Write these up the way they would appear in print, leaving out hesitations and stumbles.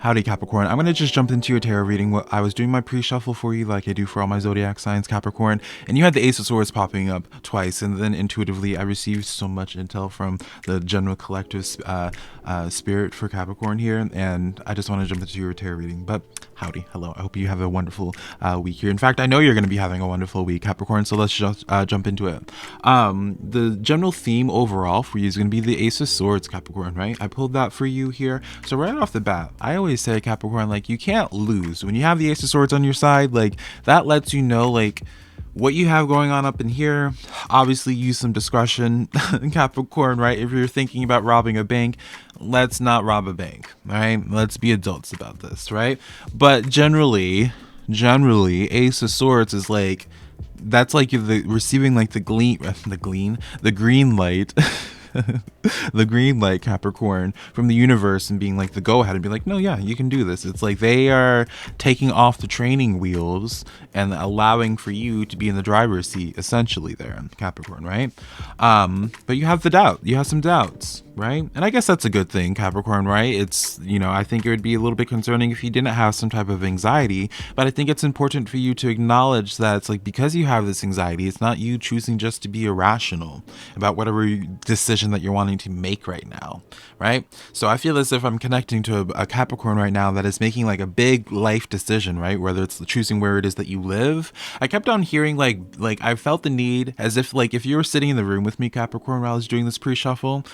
Howdy, Capricorn. I'm going to just jump into your tarot reading. What I was doing my pre-shuffle for you like I do for all my zodiac signs, Capricorn, and you had the Ace of Swords popping up twice, and then intuitively I received so much intel from the general collective spirit for Capricorn here, and I just want to jump into your tarot reading. But howdy, hello. I hope you have a wonderful week here. In fact, I know you're going to be having a wonderful week, Capricorn, so let's just jump into it. The general theme overall for you is going to be the Ace of Swords, Capricorn, right? I pulled that for you here. So right off the bat, I always say, Capricorn, like, you can't lose when you have the Ace of Swords on your side. Like, that lets you know, like, what you have going on up in here. Obviously use some discretion, Capricorn, right? If you're thinking about robbing a bank, let's not rob a bank, right? Let's be adults about this, right? But generally Ace of Swords is like, that's like the receiving like the green light the green light, Capricorn, from the universe, and being like the go ahead and be like, no, yeah, you can do this. It's like they are taking off the training wheels and allowing for you to be in the driver's seat, essentially, there, Capricorn, right? But you have some doubts, right? And I guess that's a good thing, Capricorn, right? It's, you know, I think it would be a little bit concerning if you didn't have some type of anxiety, but I think it's important for you to acknowledge that it's like, because you have this anxiety, it's not you choosing just to be irrational about whatever decision that you're wanting to make right now, right? So I feel as if I'm connecting to a Capricorn right now that is making like a big life decision, right? Whether it's choosing where it is that you live. I kept on hearing like I felt the need, as if like if you were sitting in the room with me, Capricorn, while I was doing this pre-shuffle,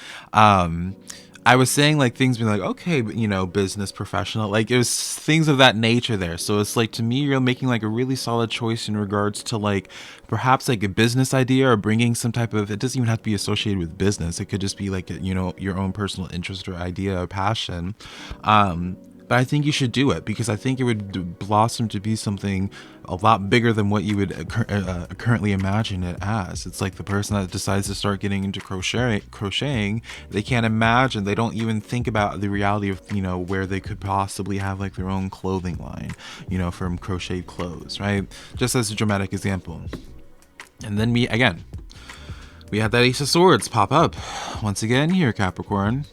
I was saying like things being like, okay, you know, business professional, like it was things of that nature there. So it's like, to me, you're making like a really solid choice in regards to like perhaps like a business idea, or bringing some type of, it doesn't even have to be associated with business. It could just be like, you know, your own personal interest or idea or passion. But I think you should do it, because I think it would blossom to be something a lot bigger than what you would currently imagine it as. It's like the person that decides to start getting into crocheting, they can't imagine, they don't even think about the reality of, you know, where they could possibly have like their own clothing line, you know, from crocheted clothes, right? Just as a dramatic example. And then we had that Ace of Swords pop up once again here, Capricorn.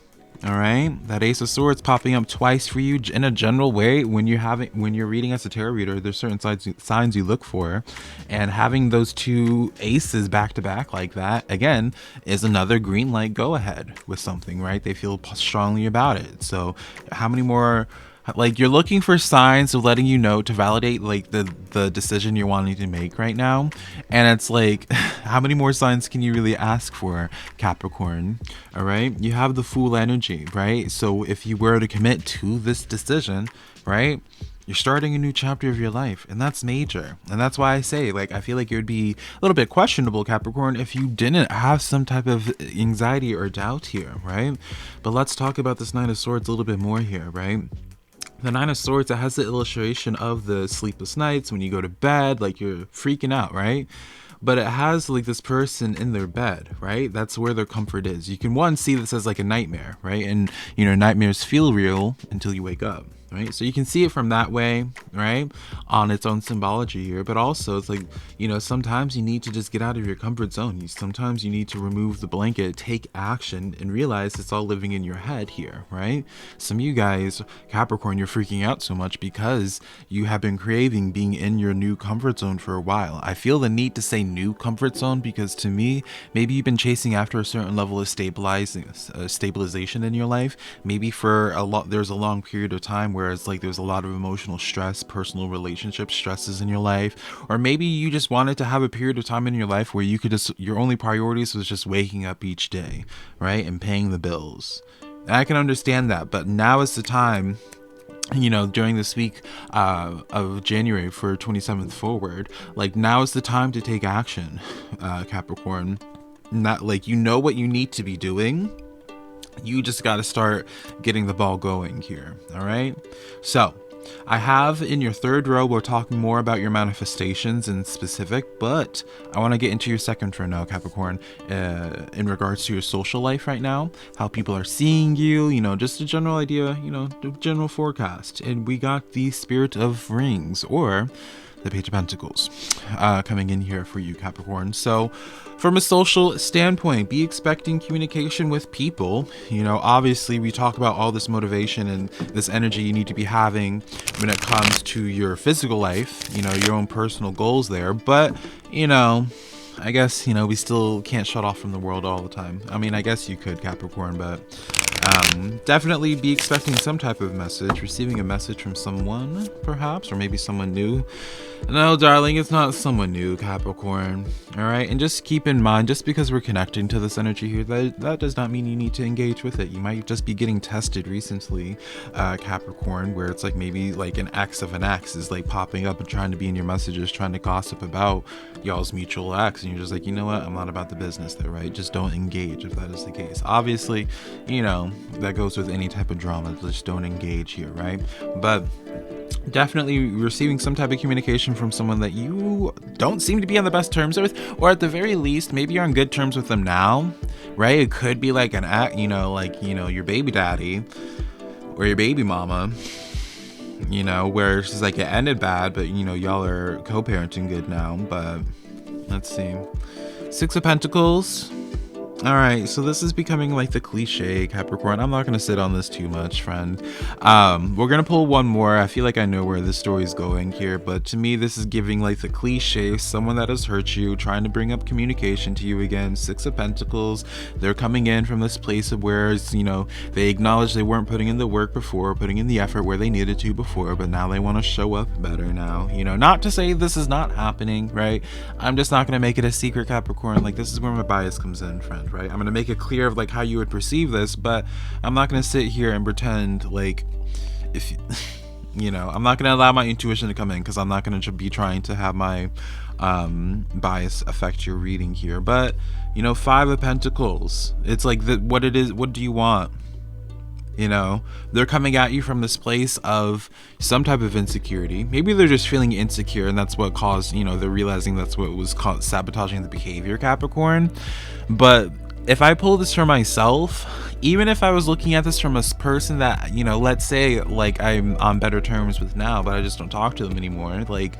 All right, that Ace of Swords popping up twice for you in a general way. When you're reading as a tarot reader, there's certain signs you look for, and having those two aces back to back like that again is another green light go ahead with something, right? They feel strongly about it. So how many more? Like, you're looking for signs of letting you know, to validate like the decision you're wanting to make right now. And it's like, how many more signs can you really ask for, Capricorn? All right, you have the Fool energy, right? So if you were to commit to this decision, right, you're starting a new chapter of your life, and that's major. And that's why I say, like, I feel like it would be a little bit questionable, Capricorn, if you didn't have some type of anxiety or doubt here, right? But let's talk about this Nine of Swords a little bit more here, right? The Nine of Swords, it has the illustration of the sleepless nights when you go to bed, like you're freaking out, right? But it has like this person in their bed, right? That's where their comfort is. You can see this as like a nightmare, right? And, you know, nightmares feel real until you wake up, right? So you can see it from that way, right? On its own symbology here. But also it's like, you know, sometimes you need to just get out of your comfort zone. Sometimes you need to remove the blanket, take action, and realize it's all living in your head here, right? Some of you guys, Capricorn, you're freaking out so much because you have been craving being in your new comfort zone for a while. I feel the need to say new comfort zone because, to me, maybe you've been chasing after a certain level of stabilization in your life. Maybe for there's a long period of time where it's like there's a lot of emotional stress, personal relationship stresses in your life, or maybe you just wanted to have a period of time in your life where you could your only priorities was just waking up each day, right, and paying the bills. And I can understand that, but now is the time, you know, during this week of January for 27th forward, like, now is the time to take action, Capricorn. Not like, you know what you need to be doing. You just got to start getting the ball going here. All right. So I have in your third row, we're talking more about your manifestations in specific, but I want to get into your second row now, Capricorn, in regards to your social life right now, how people are seeing you, you know, just a general idea, you know, the general forecast. And we got the Spirit of Rings, or the Page of Pentacles coming in here for you, Capricorn. So from a social standpoint, be expecting communication with people. You know, obviously we talk about all this motivation and this energy you need to be having when it comes to your physical life, you know, your own personal goals there. But, you know, I guess, you know, we still can't shut off from the world all the time. I mean, I guess you could, Capricorn, but definitely be expecting some type of message, receiving a message from someone, perhaps, or maybe someone new. No, darling, it's not someone new, Capricorn. All right, and just keep in mind, just because we're connecting to this energy here, that does not mean you need to engage with it. You might just be getting tested recently, Capricorn, where it's like maybe like an ex of an ex is like popping up and trying to be in your messages, trying to gossip about y'all's mutual ex, and you're just like, you know what, I'm not about the business there, right? Just don't engage if that is the case. Obviously, you know, that goes with any type of drama. Just don't engage here, right? But definitely receiving some type of communication from someone that you don't seem to be on the best terms with, or at the very least, maybe you're on good terms with them now, right? It could be like an act, you know, like, you know, your baby daddy or your baby mama, you know, where it's just like it ended bad, but you know, y'all are co-parenting good now. But let's see, Six of Pentacles. All right, so this is becoming like the cliche, Capricorn. I'm not going to sit on this too much, friend. We're going to pull one more. I feel like I know where this story is going here, but to me, this is giving like the cliche, someone that has hurt you, trying to bring up communication to you again. Six of Pentacles. They're coming in from this place of where, you know, they acknowledge they weren't putting in the work before, putting in the effort where they needed to before, but now they want to show up better now. You know, not to say this is not happening, right? I'm just not going to make it a secret, Capricorn. Like, this is where my bias comes in, friend. Right? I'm going to make it clear of like how you would perceive this, but I'm not going to sit here and pretend like, if you know, I'm not going to allow my intuition to come in, because I'm not going to be trying to have my bias affect your reading here. But you know, Five of Pentacles, it's like what it is, what do you want? You know, they're coming at you from this place of some type of insecurity. Maybe they're just feeling insecure, and that's what caused, you know, they're realizing that's what was sabotaging the behavior, Capricorn. But if I pull this for myself, even if I was looking at this from a person that, you know, let's say like I'm on better terms with now, but I just don't talk to them anymore, like,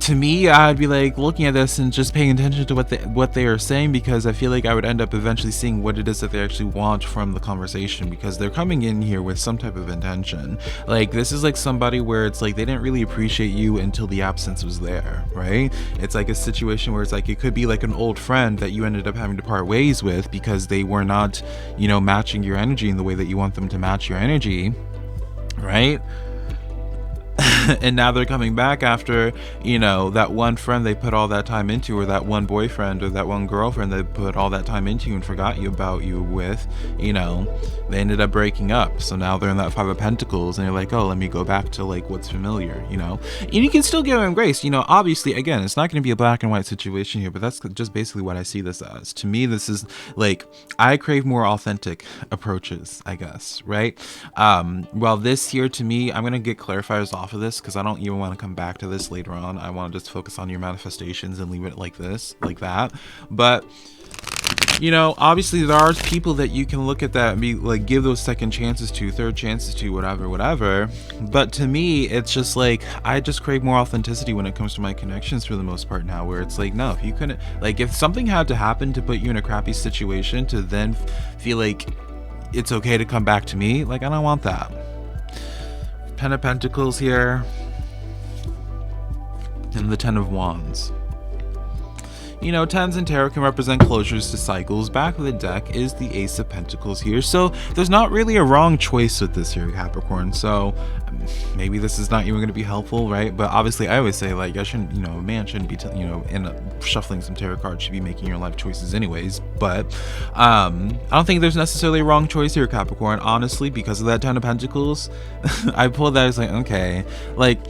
to me, I'd be like looking at this and just paying attention to what they are saying, because I feel like I would end up eventually seeing what it is that they actually want from the conversation, because they're coming in here with some type of intention. Like, this is like somebody where it's like they didn't really appreciate you until the absence was there, right? It's like a situation where it's like it could be like an old friend that you ended up having to part ways with because they were not, you know, matching your energy in the way that you want them to match your energy, right? And now they're coming back after, you know, that one friend they put all that time into, or that one boyfriend or that one girlfriend they put all that time into and forgot about you with, you know, they ended up breaking up. So now they're in that Five of Pentacles, and you're like, oh, let me go back to like what's familiar, you know. And you can still give them grace, you know. Obviously, again, it's not going to be a black and white situation here, but that's just basically what I see this as. To me, this is like, I crave more authentic approaches, I guess, right? Well, this here, to me, I'm going to get clarifiers off of this, because I don't even want to come back to this later on. I want to just focus on your manifestations and leave it like this, like that. But you know, obviously there are people that you can look at that and be like, give those second chances to, third chances to, whatever. But to me, it's just like, I just crave more authenticity when it comes to my connections for the most part now, where it's like, no, if you couldn't, like, if something had to happen to put you in a crappy situation to then feel like it's okay to come back to me, like, I don't want that. Ten of Pentacles here, and the Ten of Wands. You know, tens in tarot can represent closures to cycles. Back of the deck is the Ace of Pentacles here. So there's not really a wrong choice with this here, Capricorn. So maybe this is not even going to be helpful, right? But obviously I always say, like, I shouldn't, you know, a man shouldn't be, you know, in shuffling some tarot cards, should be making your life choices anyways. But I don't think there's necessarily a wrong choice here, Capricorn, honestly, because of that Ten of Pentacles. I pulled that, I was like, okay, like,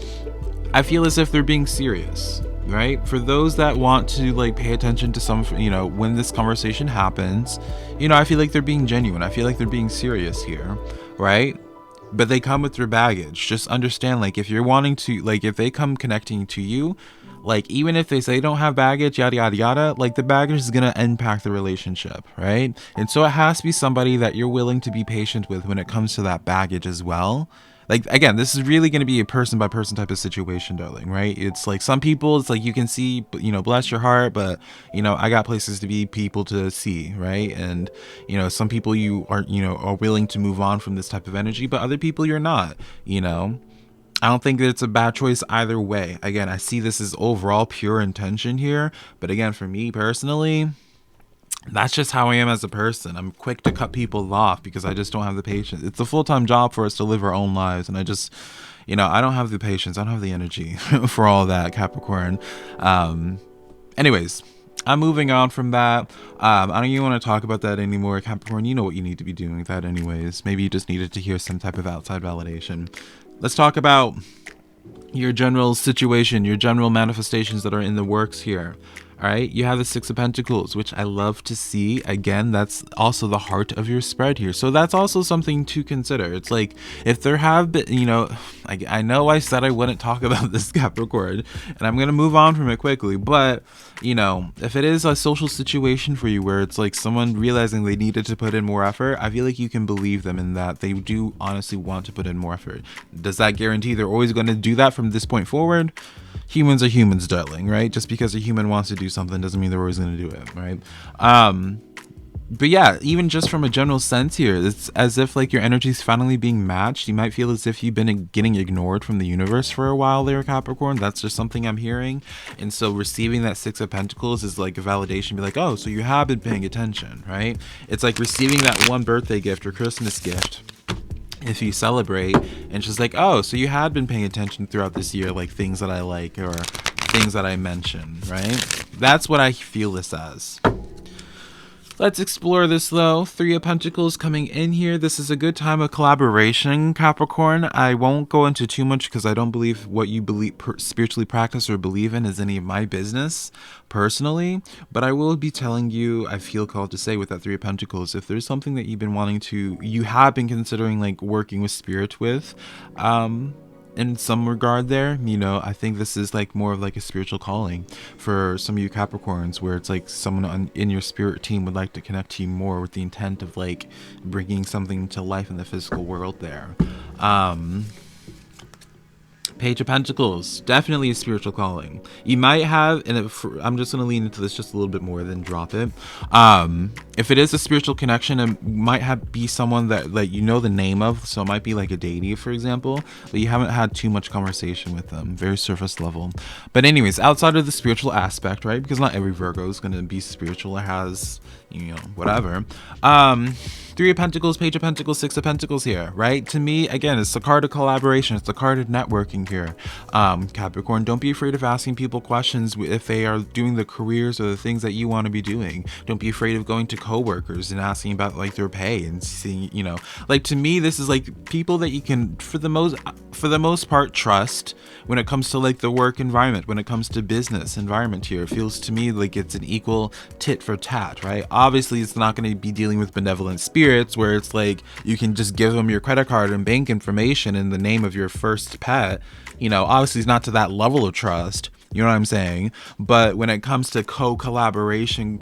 I feel as if they're being serious, right? For those that want to like pay attention to some, you know, when this conversation happens, you know, I feel like they're being genuine. I feel like they're being serious here, right? But they come with their baggage. Just understand, like, if you're wanting to, like, if they come connecting to you, like, even if they say they don't have baggage, yada yada yada, like, the baggage is gonna impact the relationship, right? And so it has to be somebody that you're willing to be patient with when it comes to that baggage as well. like, again, this is really going to be a person by person type of situation, darling, right? It's like some people, it's like you can see, bless your heart, but I got places to be, people to see, right? And some people you are are willing to move on from this type of energy, but other people you're not. I don't think that it's a bad choice either way. Again, I see this as overall pure intention here, but again, for me personally, that's just how I am as a person. I'm quick to cut people off because I just don't have the patience. It's a full-time job for us to live our own lives, and I just, I don't have the patience. I don't have the energy for all that, Capricorn. Anyways, I'm moving on from that. I don't even want to talk about that anymore, Capricorn. You know what you need to be doing with that anyways. Maybe you just needed to hear some type of outside validation. Let's talk about your general situation, your general manifestations that are in the works here. All right, you have the Six of Pentacles, which I love to see. Again, that's also the heart of your spread here. So that's also something to consider. It's like, if there have been, I know I said I wouldn't talk about this, Capricorn, and I'm going to move on from it quickly. But, if it is a social situation for you where it's like someone realizing they needed to put in more effort, I feel like you can believe them in that they do honestly want to put in more effort. Does that guarantee they're always going to do that from this point forward? Humans are humans, darling, right? Just because a human wants to do something doesn't mean they're always going to do it, right? But yeah, even just from a general sense here, it's as if like your energy is finally being matched. You might feel as if you've been getting ignored from the universe for a while there, Capricorn. That's just something I'm hearing. And so receiving that Six of Pentacles is like a validation. Be like, oh, so you have been paying attention, right? It's like receiving that one birthday gift or Christmas gift, if you celebrate, and it's just like, oh, so you had been paying attention throughout this year, like things that I like or things that I mention, right? That's what I feel this as. Let's explore this though. Three of Pentacles coming in here. This is a good time of collaboration, Capricorn. I won't go into too much because I don't believe what you believe spiritually practice or believe in is any of my business personally, but I will be telling you, I feel called to say with that Three of Pentacles, if there's something that you have been considering like working with spirit with, in some regard there, I think this is like more of like a spiritual calling for some of you Capricorns, where it's like someone in your spirit team would like to connect to you more with the intent of like bringing something to life in the physical world there. Page of Pentacles, definitely a spiritual calling. You might have, and I'm just going to lean into this just a little bit more than drop it. If it is a spiritual connection, it might be someone that like the name of, so it might be like a deity, for example, but you haven't had too much conversation with them, very surface level. But anyways, outside of the spiritual aspect, right? Because not every Virgo is going to be spiritual. It has, whatever. Three of Pentacles, Page of Pentacles, Six of Pentacles here, right? To me, again, it's the card of collaboration. It's the card of networking here. Capricorn, don't be afraid of asking people questions if they are doing the careers or the things that you want to be doing. Don't be afraid of going to coworkers and asking about like their pay and seeing, like, to me, this is like people that you can, for the most part, trust when it comes to like the work environment, when it comes to business environment here. It feels to me like it's an equal tit for tat, right? Obviously, it's not going to be dealing with benevolent spirits where it's like you can just give them your credit card and bank information in the name of your first pet. Obviously it's not to that level of trust, you know what I'm saying? But when it comes to collaboration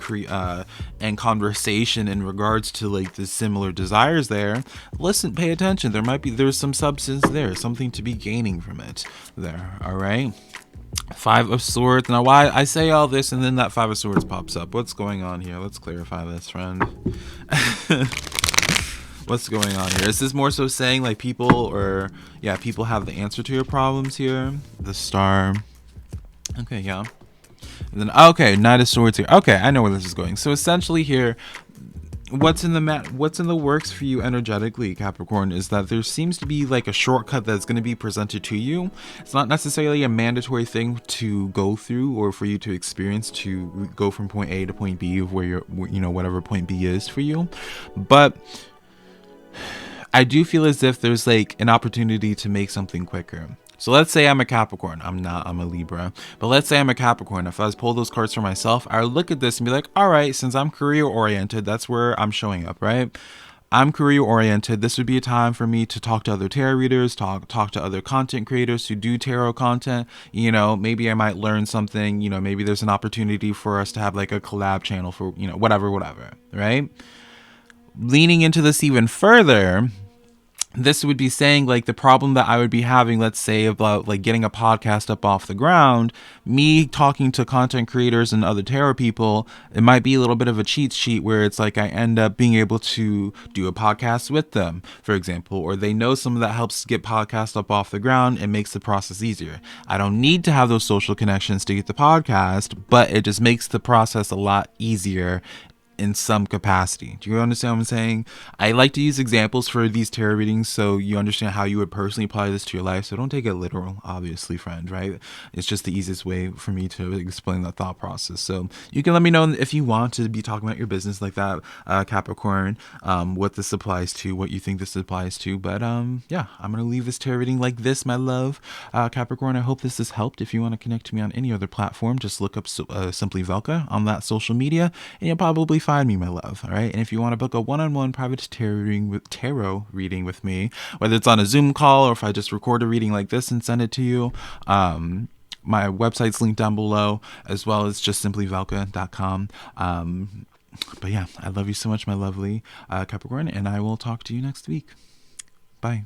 and conversation in regards to like the similar desires there, listen, pay attention. There's some substance there, something to be gaining from it there. All right. Five of Swords. Now, why I say all this and then that Five of Swords pops up? What's going on here? Let's clarify this, friend. What's going on here? Is this more so saying like people have the answer to your problems here? The Star. Okay, yeah. And then, okay, Knight of Swords here. Okay, I know where this is going. So essentially here, what's in the works for you energetically, Capricorn, is that there seems to be like a shortcut that's going to be presented to you. It's not necessarily a mandatory thing to go through or for you to experience to go from point A to point B of where you're, whatever point B is for you. But I do feel as if there's like an opportunity to make something quicker. So let's say I'm a Capricorn. I'm not, I'm a Libra. But let's say I'm a Capricorn. If I was pull those cards for myself, I would look at this and be like, all right, since I'm career oriented, that's where I'm showing up, right? I'm career oriented. This would be a time for me to talk to other tarot readers, talk to other content creators who do tarot content. Maybe I might learn something, maybe there's an opportunity for us to have like a collab channel for, whatever, right? Leaning into this even further, this would be saying like the problem that I would be having, let's say, about like getting a podcast up off the ground, me talking to content creators and other tarot people, it might be a little bit of a cheat sheet where it's like I end up being able to do a podcast with them, for example, or they know someone that helps get podcasts up off the ground and makes the process easier. I don't need to have those social connections to get the podcast, but it just makes the process a lot easier in some capacity. Do you understand what I'm saying? I like to use examples for these tarot readings so you understand how you would personally apply this to your life. So don't take it literal, obviously, friend, right? It's just the easiest way for me to explain that thought process. So you can let me know if you want to be talking about your business like that, Capricorn, what this applies to, what you think this applies to. But yeah, I'm going to leave this tarot reading like this, my love. Capricorn, I hope this has helped. If you want to connect to me on any other platform, just look up SimplyVelca on that social media and you'll probably find me, my love. All right. And if you want to book a one-on-one private tarot reading with me, whether it's on a Zoom call or if I just record a reading like this and send it to you, my website's linked down below, as well as just simplyvelca.com. But yeah, I love you so much, my lovely Capricorn, and I will talk to you next week. Bye.